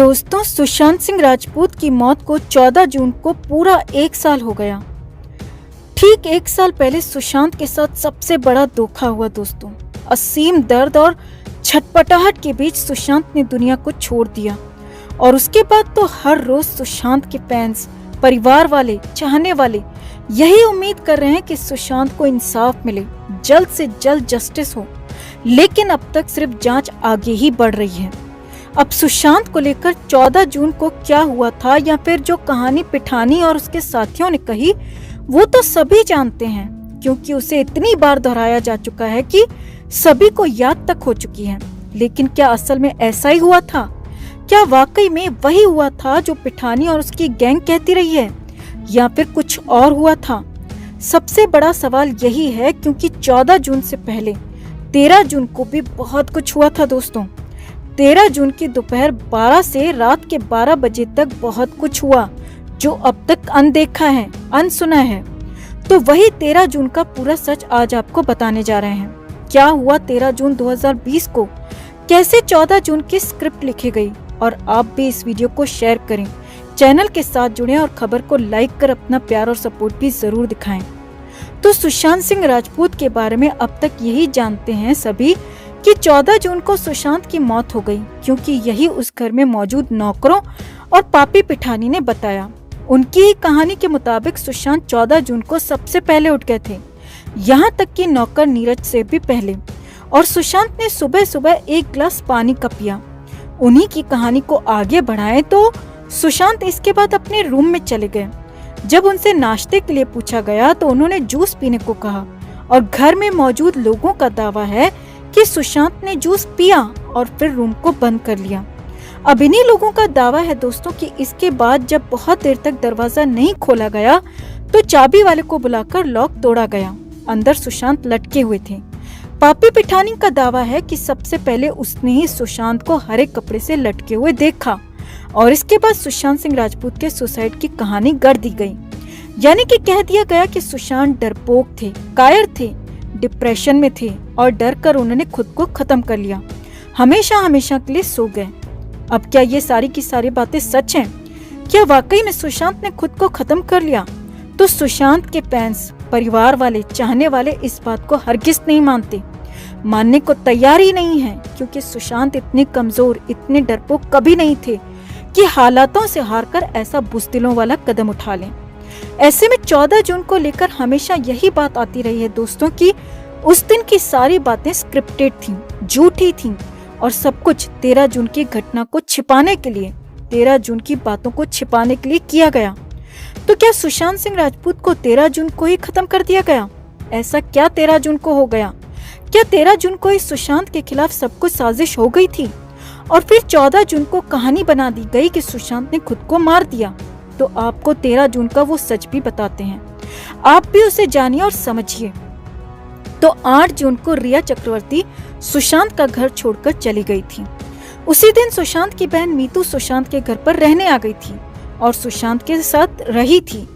दोस्तों, सुशांत सिंह राजपूत की मौत को 14 जून को पूरा 1 साल हो गया। ठीक 1 साल पहले सुशांत के साथ सबसे बड़ा धोखा हुआ दोस्तों। असीम दर्द और छटपटाहट के बीच सुशांत ने दुनिया को छोड़ दिया और उसके बाद तो हर रोज सुशांत के फैंस, परिवार वाले, चाहने वाले यही उम्मीद कर रहे हैं कि सुशांत को इंसाफ मिले, जल्द से जल्द जस्टिस हो। लेकिन अब तक सिर्फ जांच आगे ही बढ़ रही है। अब सुशांत को लेकर 14 जून को क्या हुआ था या फिर जो कहानी पिठानी और उसके साथियों ने कही, वो तो सभी जानते हैं क्योंकि उसे इतनी बार दोहराया जा चुका है कि सभी को याद तक हो चुकी है। लेकिन क्या असल में ऐसा ही हुआ था? क्या वाकई में वही हुआ था जो पिठानी और उसकी गैंग कहती रही है, या फिर कुछ और हुआ था? सबसे बड़ा सवाल यही है क्योंकि 14 जून से पहले 13 जून को भी बहुत कुछ हुआ था दोस्तों। 13 जून की दोपहर 12 से रात के 12 बजे तक बहुत कुछ हुआ जो अब तक अनदेखा है, अनसुना है। तो वही 13 जून का पूरा सच आज आपको बताने जा रहे हैं। क्या हुआ 13 जून 2020 को, कैसे 14 जून की स्क्रिप्ट लिखी गई, और आप भी इस वीडियो को शेयर करें, चैनल के साथ जुड़ें और खबर को लाइक कर अपना प्यार और सपोर्ट भी जरूर दिखाएं। तो सुशांत सिंह राजपूत के बारे में अब तक यही जानते हैं सभी कि 14 जून को सुशांत की मौत हो गई क्योंकि यही उस घर में मौजूद नौकरों और पापी पिठानी ने बताया। उनकी ही कहानी के मुताबिक सुशांत 14 जून को सबसे पहले उठ गए थे, यहाँ तक कि नौकर नीरज से भी पहले। और सुशांत ने सुबह सुबह 1 गिलास पानी का पिया। उन्हीं की कहानी को आगे बढ़ाएं तो सुशांत इसके बाद अपने रूम में चले गए। जब उनसे नाश्ते के लिए पूछा गया तो उन्होंने जूस पीने को कहा और घर में मौजूद लोगों का दावा है कि सुशांत ने जूस पिया और फिर रूम को बंद कर लिया। अब इन्हीं लोगों का दावा है दोस्तों कि इसके बाद जब बहुत देर तक दरवाजा नहीं खोला गया तो चाबी वाले को बुलाकर लॉक तोड़ा गया। अंदर सुशांत लटके हुए थे। पापी पिठानी का दावा है कि सबसे पहले उसने ही सुशांत को हरे कपड़े से लटके हुए देखा और इसके बाद सुशांत सिंह राजपूत के सुसाइड की कहानी गढ़ दी गई। यानी कि कह दिया गया कि सुशांत डरपोक थे, कायर थे, डिप्रेशन में थे और डर कर उन्होंने खुद को खत्म कर लिया, हमेशा हमेशा के लिए सो गए। अब क्या ये सारी की सारी बातें सच हैं? क्या वाकई में सुशांत ने खुद को खत्म कर लिया? तो सुशांत के फैंस, परिवार वाले, चाहने वाले इस बात को हरगिज नहीं मानते, मानने को तैयार ही नहीं है क्योंकि सुशांत इतने कमजोर, इतने डरपोक कभी नहीं थे कि हालातों से हारकर ऐसा बुज़दिलों वाला कदम उठा लें। ऐसे में 14 जून को लेकर हमेशा यही बात आती रही है दोस्तों कि उस दिन की सारी बातें स्क्रिप्टेड थीं, झूठी थीं और सब कुछ 13 जून की घटना को छिपाने के लिए, 13 जून की बातों को छिपाने के लिए किया गया। तो क्या सुशांत सिंह राजपूत को 13 जून को ही खत्म कर दिया गया? ऐसा क्या 13 जून को हो गया? क्या 13 जून को ही सुशांत के खिलाफ सब कुछ साजिश हो गई थी और फिर 14 जून को कहानी बना दी गई कि सुशांत ने खुद को मार दिया? तो आपको 13 जून का वो सच भी बताते हैं, आप भी उसे जानिए और समझिए। तो 8 जून को रिया चक्रवर्ती सुशांत का घर छोड़कर चली गई थी। उसी दिन सुशांत की बहन मीतू सुशांत के घर पर रहने आ गई थी और सुशांत के साथ रही थी।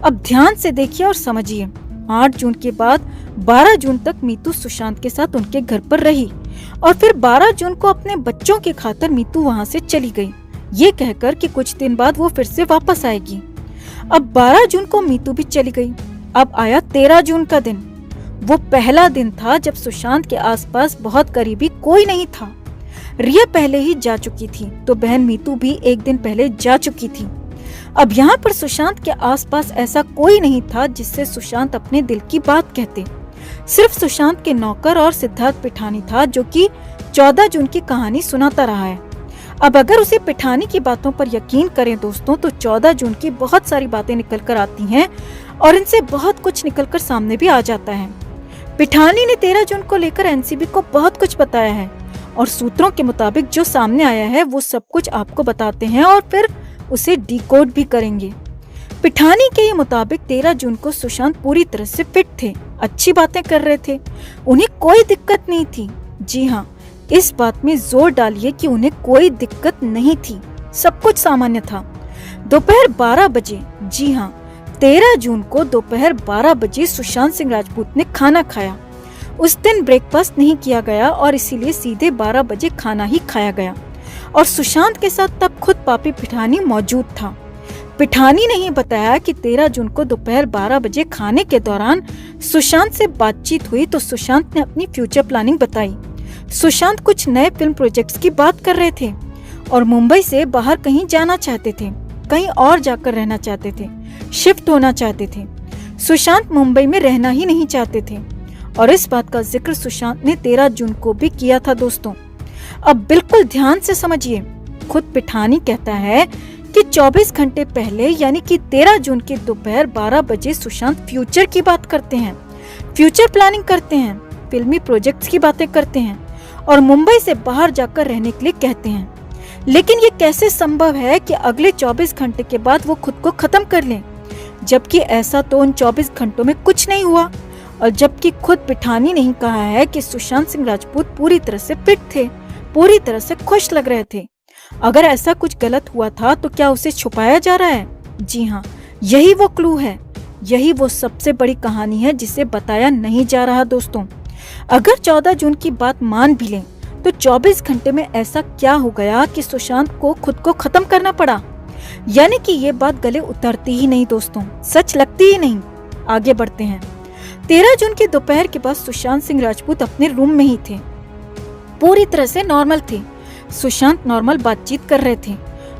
अब ध्यान से देखिए और समझिए। 8 जून के बाद 12 जून तक मीतू सुशांत के साथ उनके घर पर रही और फिर 12 जून को अपने बच्चों की खातिर मीतू वहाँ से चली गई, ये कहकर कि कुछ दिन बाद वो फिर से वापस आएगी। अब 12 जून को मीतू भी चली गई। अब आया 13 जून का दिन। वो पहला दिन था जब सुशांत के आसपास बहुत करीबी कोई नहीं था। रिया पहले ही जा चुकी थी तो बहन मीतू भी एक दिन पहले जा चुकी थी। अब यहाँ पर सुशांत के आसपास ऐसा कोई नहीं था जिससे सुशांत अपने दिल की बात कहते। सिर्फ सुशांत के नौकर और सिद्धार्थ पिठानी था जो कि 14 जून की कहानी सुनाता रहा है। अब अगर उसे पिठानी की बातों पर यकीन करें दोस्तों तो 14 जून की बहुत सारी बातें निकल कर आती हैं और इनसे बहुत कुछ निकल कर सामने भी आ जाता है। पिठानी ने 13 जून को लेकर एनसीबी को बहुत कुछ बताया है और सूत्रों के मुताबिक जो सामने आया है वो सब कुछ आपको बताते हैं और फिर उसे डिकोड भी करेंगे। पिठानी के मुताबिक 13 जून को सुशांत पूरी तरह से फिट थे, अच्छी बातें कर रहे थे, उन्हें कोई दिक्कत नहीं थी। जी हाँ, इस बात में जोर डालिए कि उन्हें कोई दिक्कत नहीं थी, सब कुछ सामान्य था। दोपहर 12 बजे, जी हाँ 13 जून को दोपहर 12 बजे सुशांत सिंह राजपूत ने खाना खाया। उस दिन ब्रेकफास्ट नहीं किया गया और इसीलिए सीधे 12 बजे खाना ही खाया गया। और सुशांत के साथ तब खुद पापी पिठानी मौजूद था। पिठानी ने ही बताया कि 13 जून को दोपहर 12 बजे खाने के दौरान सुशांत से बातचीत हुई तो सुशांत ने अपनी फ्यूचर प्लानिंग बताई। सुशांत कुछ नए फिल्म प्रोजेक्ट्स की बात कर रहे थे और मुंबई से बाहर कहीं जाना चाहते थे, कहीं और जाकर रहना चाहते थे, शिफ्ट होना चाहते थे। सुशांत मुंबई में रहना ही नहीं चाहते थे और इस बात का जिक्र सुशांत ने 13 जून को भी किया था दोस्तों। अब बिल्कुल ध्यान से समझिए, खुद पिठानी कहता है कि 24 घंटे पहले यानी कि 13 जून के दोपहर 12 बजे सुशांत फ्यूचर की बात करते हैं, फ्यूचर प्लानिंग करते हैं, फिल्मी प्रोजेक्ट्स की बातें करते हैं और मुंबई से बाहर जाकर रहने के लिए कहते हैं। लेकिन ये कैसे संभव है कि अगले 24 घंटे के बाद वो खुद को खत्म कर लें, जबकि ऐसा तो उन 24 घंटों में कुछ नहीं हुआ और जबकि खुद पिठानी ने ही कहा है कि सुशांत सिंह राजपूत पूरी तरह से फिट थे, पूरी तरह से खुश लग रहे थे। अगर ऐसा कुछ गलत हुआ था तो क्या उसे छुपाया जा रहा है? जी हाँ, यही वो क्लू है, यही वो सबसे बड़ी कहानी है जिसे बताया नहीं जा रहा दोस्तों। अगर 14 जून की बात मान भी लें तो 24 घंटे में ऐसा क्या हो गया कि सुशांत को खुद को खत्म करना पड़ा? यानी कि ये बात गले उतरती ही नहीं दोस्तों, सच लगती ही नहीं। आगे बढ़ते हैं। 13 जून की दोपहर के बाद सुशांत सिंह राजपूत अपने रूम में ही थे, पूरी तरह से नॉर्मल थे। सुशांत नॉर्मल बातचीत कर रहे थे,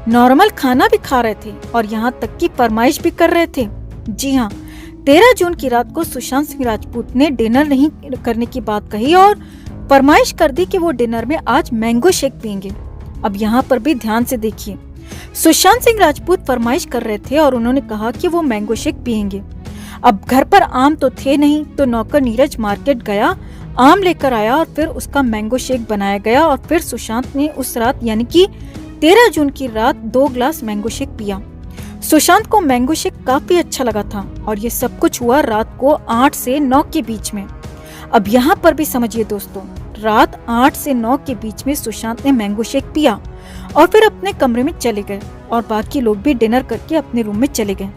नॉर्मल खाना भी खा रहे थे और यहाँ तक कि फरमाइश भी कर रहे थे। जी हाँ, 13 जून की रात को सुशांत सिंह राजपूत ने डिनर नहीं करने की बात कही और फरमाइश कर दी कि वो डिनर में आज मैंगो शेक पियेंगे। अब यहाँ पर भी ध्यान से देखिए, सुशांत सिंह राजपूत फरमाइश कर रहे थे और उन्होंने कहा कि वो मैंगो शेक पियेंगे। अब घर पर आम तो थे नहीं तो नौकर नीरज मार्केट गया, आम लेकर आया और फिर उसका मैंगो शेक बनाया गया और फिर सुशांत ने उस रात यानी कि 13 जून की रात 2 ग्लास मैंगो शेक पिया। सुशांत को मैंगो शेक काफी अच्छा लगा था और ये सब कुछ हुआ रात को 8 से 9 के बीच में। अब यहाँ पर भी समझिए दोस्तों, रात 8 से 9 के बीच में सुशांत ने मैंगो शेक पिया और फिर अपने कमरे में चले गए और बाकी लोग भी डिनर करके अपने रूम में चले गए।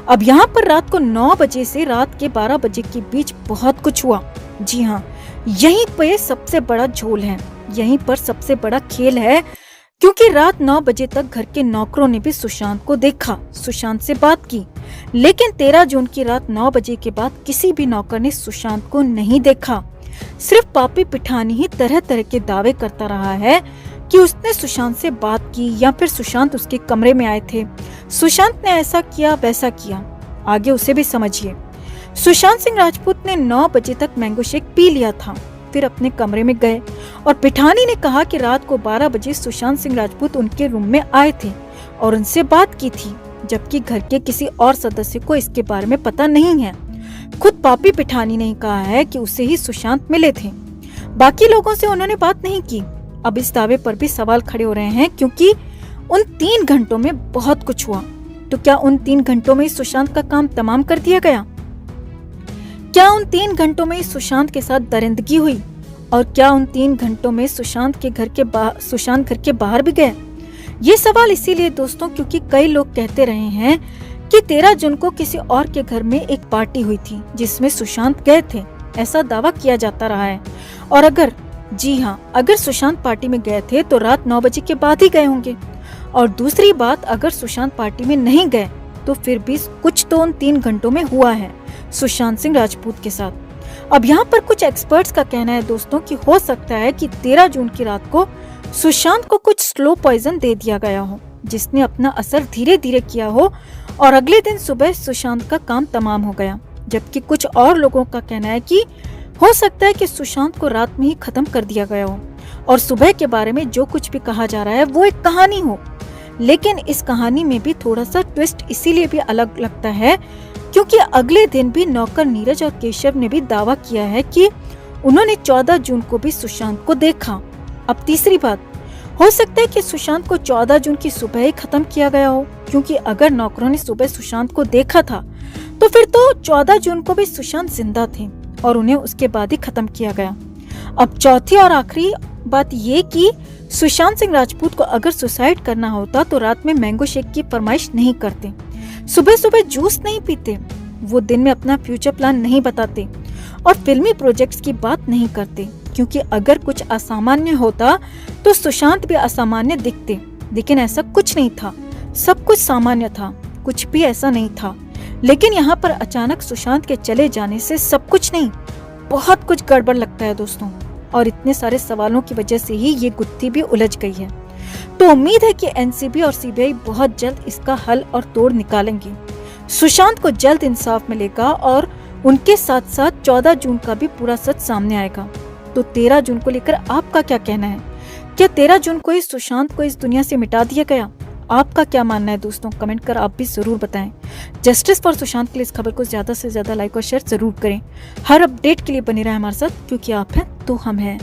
अब यहाँ पर रात को 9 बजे से रात के 12 बजे के बीच बहुत कुछ हुआ। जी हाँ, यहीं पर सबसे बड़ा झोल है, यहीं पर सबसे बड़ा खेल है, क्योंकि रात 9 बजे तक घर के नौकरों ने भी सुशांत को देखा, सुशांत से बात की। लेकिन 13 जून की रात 9 बजे के बाद किसी भी नौकर ने सुशांत को नहीं देखा। सिर्फ पापी पिठानी ही तरह तरह के दावे करता रहा है कि उसने सुशांत से बात की या फिर सुशांत उसके कमरे में आए थे, सुशांत ने ऐसा किया वैसा किया। आगे उसे भी समझिए। सुशांत सिंह राजपूत ने 9 बजे तक मैंगो शेक पी लिया था, फिर अपने कमरे में गए और पिठानी ने कहा कि रात को 12 बजे सुशांत सिंह राजपूत उनके रूम में आए थे और उनसे बात की थी, जबकि घर के किसी और सदस्य को इसके बारे में पता नहीं है। खुद पापी पिठानी ने कहा है कि उसे ही सुशांत मिले थे, बाकी लोगों से उन्होंने बात नहीं की। अब इस दावे पर भी सवाल खड़े हो रहे हैं, क्योंकि उन 3 घंटों में बहुत कुछ हुआ। तो क्या उन 3 घंटों में सुशांत का काम तमाम कर दिया गया? क्या उन 3 घंटों में सुशांत के साथ दरिंदगी हुई? और क्या उन 3 घंटों में सुशांत घर के बाहर भी गए? ये सवाल इसीलिए दोस्तों क्योंकि कई लोग कहते रहे हैं कि 13 जून को किसी और के घर में एक पार्टी हुई थी जिसमें सुशांत गए थे, ऐसा दावा किया जाता रहा है। और अगर अगर सुशांत पार्टी में गए थे तो रात 9 बजे के बाद ही गए होंगे। और दूसरी बात, अगर सुशांत पार्टी में नहीं गए तो फिर भी कुछ तो उन 3 घंटों में हुआ है सुशांत सिंह राजपूत के साथ। अब यहाँ पर कुछ एक्सपर्ट्स का कहना है दोस्तों कि हो सकता है कि 13 जून की रात को सुशांत को कुछ स्लो पॉइजन दे दिया गया हो, जिसने अपना असर धीरे धीरे किया हो और अगले दिन सुबह सुशांत का काम तमाम हो गया। जबकि कुछ और लोगों का कहना है कि हो सकता है कि सुशांत को रात में ही खत्म कर दिया गया हो और सुबह के बारे में जो कुछ भी कहा जा रहा है वो एक कहानी हो। लेकिन इस कहानी में भी थोड़ा सा ट्विस्ट इसीलिए भी अलग लगता है क्योंकि अगले दिन भी नौकर नीरज और केशव ने भी दावा किया है कि उन्होंने 14 जून को भी सुशांत को देखा। अब तीसरी बात, हो सकता है कि सुशांत को 14 जून की सुबह ही खत्म किया गया हो, क्योंकि अगर नौकरों ने सुबह सुशांत को देखा था तो फिर तो 14 जून को भी सुशांत जिंदा थे और उन्हें उसके बाद ही खत्म किया गया। अब चौथी और आखिरी बात ये कि सुशांत सिंह राजपूत को अगर सुसाइड करना होता तो रात में मैंगो शेक की फरमाइश नहीं करते, सुबह सुबह जूस नहीं पीते, वो दिन में अपना फ्यूचर प्लान नहीं बताते और फिल्मी प्रोजेक्ट्स की बात नहीं करते, क्योंकि अगर कुछ असामान्य होता तो सुशांत भी असामान्य दिखते, लेकिन ऐसा कुछ नहीं था। सब कुछ सामान्य था, कुछ भी ऐसा नहीं था। लेकिन यहाँ पर अचानक सुशांत के चले जाने से सब कुछ नहीं, बहुत कुछ गड़बड़ लगता है दोस्तों, और इतने सारे सवालों की वजह से ही ये गुत्थी भी उलझ गई है। तो उम्मीद है कि एनसीबी और सीबीआई बहुत जल्द इसका हल और तोड़ निकालेंगे। सुशांत को जल्द इंसाफ मिलेगा और उनके साथ साथ 14 जून का भी पूरा सच सामने आएगा। तो 13 जून को लेकर आपका क्या कहना है? क्या 13 जून को ही सुशांत को इस दुनिया से मिटा दिया गया? आपका क्या मानना है दोस्तों? कमेंट कर आप भी जरूर बताएं। जस्टिस फॉर सुशांत के लिए इस खबर को ज्यादा से ज्यादा लाइक और शेयर जरूर करें। हर अपडेट के लिए बने रहें हमारे साथ, क्योंकि आप हैं तो हम हैं।